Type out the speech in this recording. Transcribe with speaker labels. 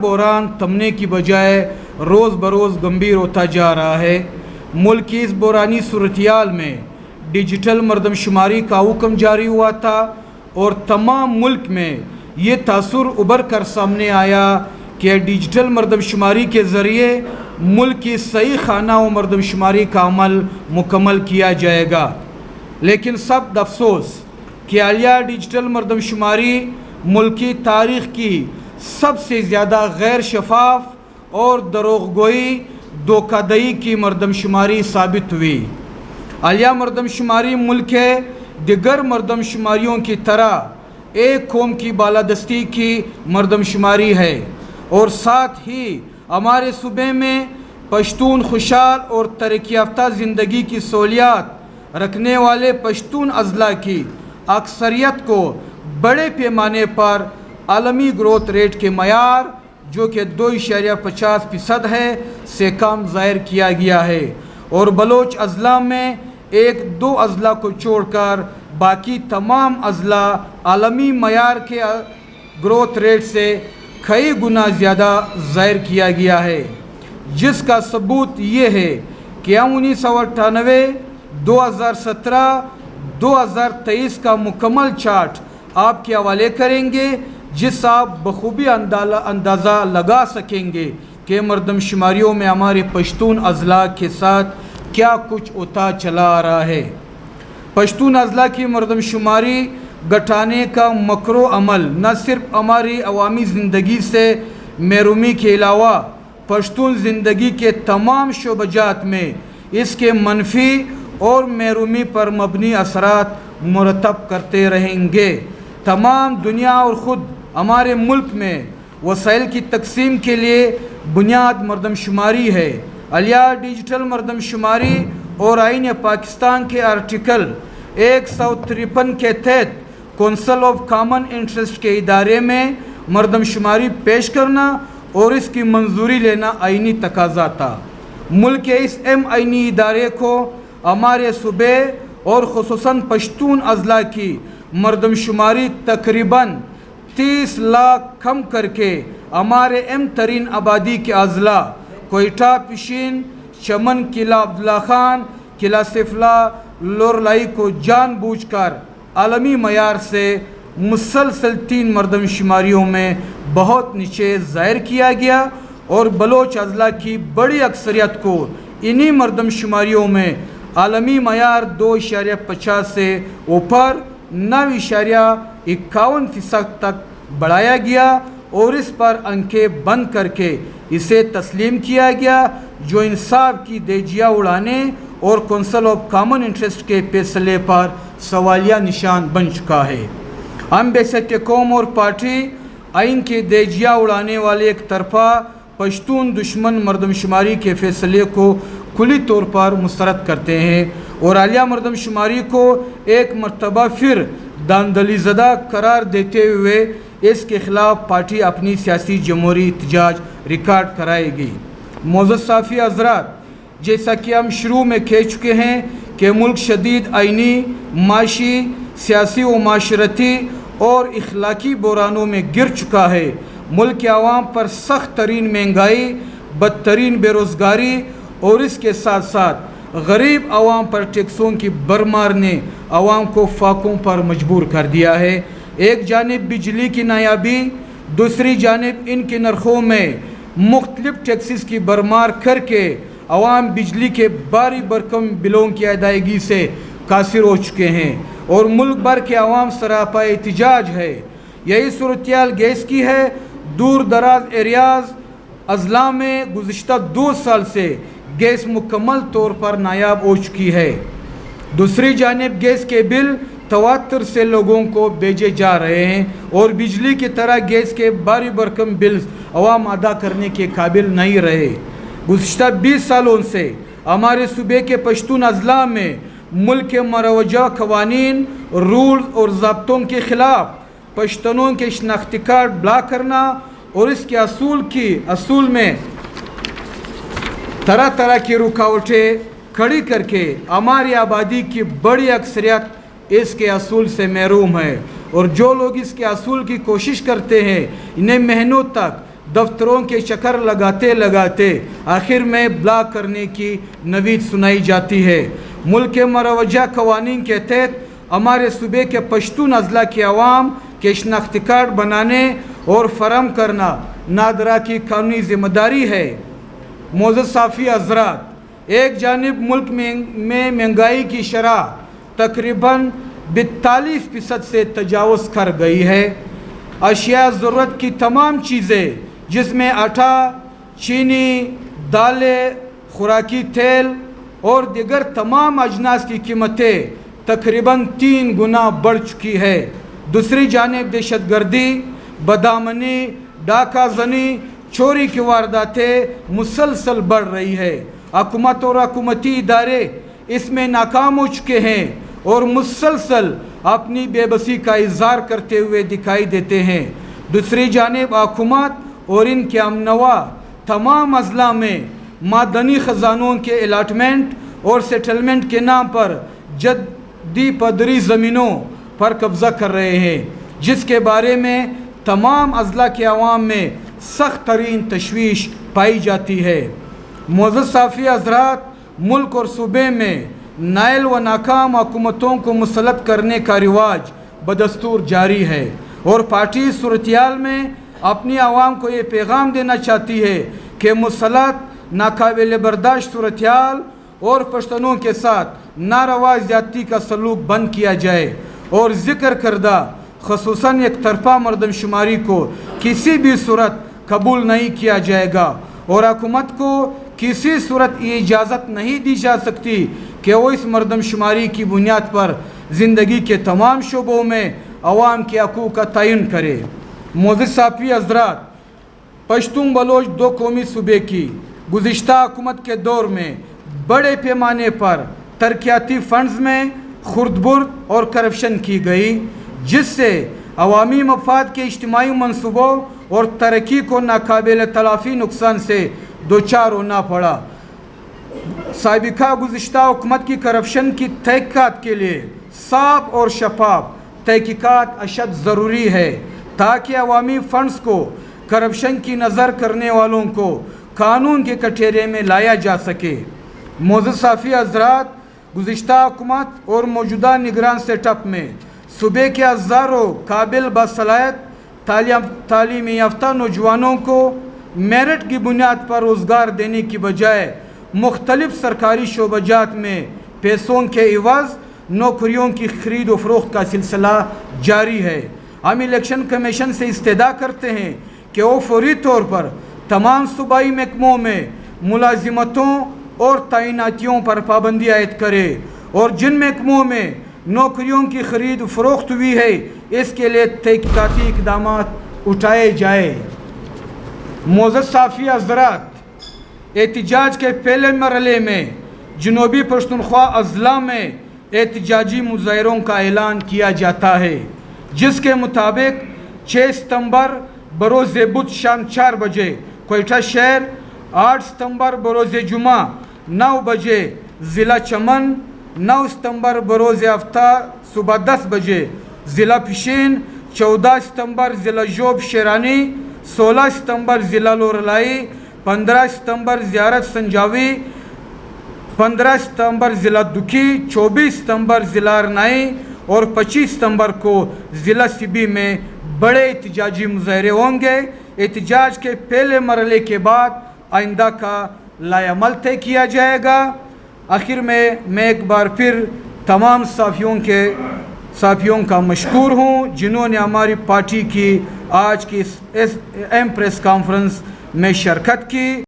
Speaker 1: बहरान थमने की बजाय रोज़ बरोज़ गंभीर होता जा रहा है। मुल्क की इस बहरानी सूरतियाल में डिजिटल मरदमशुमारी का हुक्म जारी हुआ था और तमाम मुल्क में ये तासुर उभर कर सामने आया कि डिजिटल मरदमशुमारी के ज़रिए मुल्क की सही खाना व मरदमशुमारी का अमल मुकम्मल किया जाएगा। लेकिन सब अफसोस कि हालिया डिजिटल मरदमशुमारी मुल्क की तारीख़ की सबसे ज़्यादा गैर शफाफ और दरोगोई धोखाधड़ी की मरदमशुमारी साबित हुई। हालिया मरदमशुमारी मुल्क के दिगर मरदमशुमारियों की तरह एक कौम की बालादस्ती की मरदमशुमारी है और साथ ही हमारे सूबे में पश्तून खुशहाल और तरक्की याफ्ता ज़िंदगी की सहूलियात रखने वाले पश्तून अज़ला की अक्सरियत को बड़े पैमाने पर आलमी ग्रोथ रेट के मयार जो कि 2.50% है से कम ज़ाहिर किया गया है और बलोच अज़ला में एक दो अज़ला को छोड़कर बाकी तमाम अज़ला आलमी मयार के ग्रोथ रेट से कई गुना ज़्यादा ज़ाहिर किया गया है, जिसका सबूत ये है कि हम 1998, 2017, 2023 का मुकम्मल चार्ट आपके हवाले करेंगे, जिससे आप बखूबी अंदाज़ा लगा सकेंगे कि मरदमशुमारियों में हमारे पश्तून अज़ला के साथ क्या कुछ होता चला आ रहा है। पश्तून अज़ला की मरदमशुमारी घटाने का मकरो अमल न सिर्फ हमारी अवामी ज़िंदगी से महरूमी के अलावा पश्तून ज़िंदगी के तमाम शोबजात में इसके मनफी और महरूमी पर मबनी असरात मुरतब करते रहेंगे। तमाम दुनिया और ख़ुद हमारे मुल्क में वसाइल की तकसीम के लिए बुनियाद मरदमशुमारी है। हालिया डिजिटल मरदमशुमारी और आईन पाकिस्तान के आर्टिकल 153 के तहत कौंसिल ऑफ कॉमन इंटरेस्ट के इदारे में मरदमशुमारी पेश करना और इसकी मंजूरी लेना आईनी तकाजा था। मुल्क के इस आईनी इदारे को हमारे सूबे और खुसूसन पश्तून अज़ला की मरदमशुमारी तकरीबन 30 लाख कम करके हमारे तरीन आबादी के अज़ला कोयटा, पिशीन, चमन, किला अब्दुल्ला खान, किला सिफला, लोरलाई को जानबूझकर आलमी मयार से मुसलसल 3 मरदमशुमारियों में बहुत नीचे ज़ाहिर किया गया और बलोच अज़ला की बड़ी अक्सरियत को इन्हीं मरदमशुमारियों में आलमी मयार 2.50 से ऊपर 9.51% तक बढ़ाया गया और इस पर अंकें बंद करके इसे तस्लीम किया गया, जो इंसाफ की देजिया उड़ाने और कौंसिल ऑफ कॉमन इंटरेस्ट के फैसले पर सवालिया निशान बन चुका है। हम बेशक कौम और पार्टी आइन के देजिया उड़ाने वाले एक तरफा पश्तून दुश्मन मरदमशुमारी के फैसले को खुली तौर पर मुस्तरद करते हैं और हालिया मरदमशुमारी को एक मरतबा फिर दांदलीज़दा करार देते हुए इसके ख़िलाफ़ पार्टी अपनी सियासी जमहूरी एहतजाज रिकॉर्ड कराएगी। मोअज़्ज़ज़ साफ़ी हज़रात, जैसा कि हम शुरू में कह चुके हैं कि मुल्क शदीद आइनी, माशी, सियासी व माशरती और इखलाकी बहरानों में गिर चुका है। मुल्क के आवाम पर सख्त तरीन महंगाई, बदतरीन बेरोज़गारी और इसके साथ साथ गरीब आवाम पर टैक्सों की भरमार ने आवाम को फाकों पर मजबूर कर दिया है। एक जानिब बिजली की नायाबी, दूसरी जानिब इनके नरखों में मुख्तलिफ टैक्सेस की भरमार करके आवाम बिजली के भारी भरकम बिलों की अदायगी से कासिर हो चुके हैं और मुल्क भर के आवाम सरापा एहतिजाज है। यही सूरत गैस की है। दूर दराज एरियाज़ अज़ला में गुज़िश्ता 2 साल से गैस मुकम्मल तौर पर नायाब हो चुकी है। दूसरी जानिब गैस के बिल तवातर से लोगों को भेजे जा रहे हैं और बिजली की तरह गैस के भारी भरकम बिल अवाम अदा करने के काबिल नहीं रहे। गुज़िश्ता 20 सालों से हमारे सूबे के पश्तून अज़ला में मुल्क के मरवजा क़वानीन, रूल्स और ज़ाब्तों के ख़िलाफ़ पश्तूनों के शनाख्ती कार्ड ब्लॉक करना और इसके असूल में तरह तरह की रुकावटें खड़ी करके हमारी आबादी की बड़ी अक्सरियत इसके असूल से महरूम है और जो लोग इसके असूल की कोशिश करते हैं इन्हें महीनों तक دفتروں کے چکر لگاتے لگاتے آخر میں بلاک کرنے کی نوید سنائی جاتی ہے۔ ملک کے مروجہ قوانین کے تحت ہمارے صوبے کے پشتون اضلاع کے عوام کے شناختی کارڈ بنانے اور فراہم کرنا نادرا کی قانونی ذمہ داری ہے۔ معزز صحافی حضرات، ایک جانب ملک میں مہنگائی کی شرح تقریباً 42% سے تجاوز کر گئی ہے۔ اشیاء ضرورت کی تمام چیزیں جس میں آٹا، چینی، دالیں، خوراکی تیل اور دیگر تمام اجناس کی قیمتیں تقریباً 3 گنا بڑھ چکی ہے۔ دوسری جانب دہشت گردی، بدامنی، ڈاکہ زنی، چوری کی وارداتیں مسلسل بڑھ رہی ہے۔ حکومت اور حکومتی ادارے اس میں ناکام ہو چکے ہیں اور مسلسل اپنی بے بسی کا اظہار کرتے ہوئے دکھائی دیتے ہیں۔ دوسری جانب حکومت اور ان کے ہم نوا تمام اضلاع میں معدنی خزانوں کے الاٹمنٹ اور سیٹلمنٹ کے نام پر جدی پدری زمینوں پر قبضہ کر رہے ہیں، جس کے بارے میں تمام اضلاع کے عوام میں سخت ترین تشویش پائی جاتی ہے۔ معزز صحافی حضرات، ملک اور صوبے میں نائل و ناکام حکومتوں کو مسلط کرنے کا رواج بدستور جاری ہے اور پارٹی اس صورتحال میں اپنی عوام کو یہ پیغام دینا چاہتی ہے کہ مسلط ناقابل برداشت صورتحال اور پشتونوں کے ساتھ ناروا زیادتی کا سلوک بند کیا جائے اور ذکر کردہ خصوصاً ایک طرفہ مردم شماری کو کسی بھی صورت قبول نہیں کیا جائے گا اور حکومت کو کسی صورت یہ اجازت نہیں دی جا سکتی کہ وہ اس مردم شماری کی بنیاد پر زندگی کے تمام شعبوں میں عوام کے حقوق کا تعین کرے۔ معزز صحافی حضرات، پشتون بلوچ دو قومی صوبے کی گزشتہ حکومت کے دور میں بڑے پیمانے پر ترقیاتی فنڈز میں خرد برد اور کرپشن کی گئی، جس سے عوامی مفاد کے اجتماعی منصوبوں اور ترقی کو ناقابل تلافی نقصان سے دوچار ہونا پڑا۔ سابقہ گزشتہ حکومت کی کرپشن کی تحقیقات کے لیے صاف اور شفاف تحقیقات اشد ضروری ہے تاکہ عوامی فنڈز کو کرپشن کی نظر کرنے والوں کو قانون کے کٹہرے میں لایا جا سکے۔ معزز صحافی حضرات، گزشتہ حکومت اور موجودہ نگران سیٹ اپ میں صوبے کے ہزاروں قابل باصلاحیت تعلیم یافتہ نوجوانوں کو میرٹ کی بنیاد پر روزگار دینے کی بجائے مختلف سرکاری شعبہ جات میں پیسوں کے عوض نوکریوں کی خرید و فروخت کا سلسلہ جاری ہے۔ ہم الیکشن کمیشن سے استدعا کرتے ہیں کہ وہ فوری طور پر تمام صوبائی محکموں میں ملازمتوں اور تعیناتیوں پر پابندی عائد کرے اور جن محکموں میں نوکریوں کی خرید و فروخت ہوئی ہے اس کے لیے تحقیقاتی اقدامات اٹھائے جائے۔ معزز صحافی حضرات، احتجاج کے پہلے مرحلے میں جنوبی پشتونخوا اضلاع میں احتجاجی مظاہروں کا اعلان کیا جاتا ہے، جس کے مطابق 6 ستمبر بروز بدھ شام 4 بجے کوئٹہ شہر، 8 ستمبر بروز جمعہ 9 بجے ضلع چمن، 9 ستمبر بروز ہفتہ صبح 10 بجے ضلع پشین، 14 ستمبر ضلع جوب شیرانی، 16 ستمبر ضلع لورلائی، 15 ستمبر زیارت سنجاوی، 15 ستمبر ضلع دکھی، 24 ستمبر ضلع ارنائی اور 25 ستمبر کو ضلع سبی میں بڑے احتجاجی مظاہرے ہوں گے۔ احتجاج کے پہلے مرحلے کے بعد آئندہ کا لائحہ عمل طے کیا جائے گا۔ آخر میں ایک بار پھر تمام صحافیوں کا مشکور ہوں جنہوں نے ہماری پارٹی کی آج کی اس اہم پریس کانفرنس میں شرکت کی۔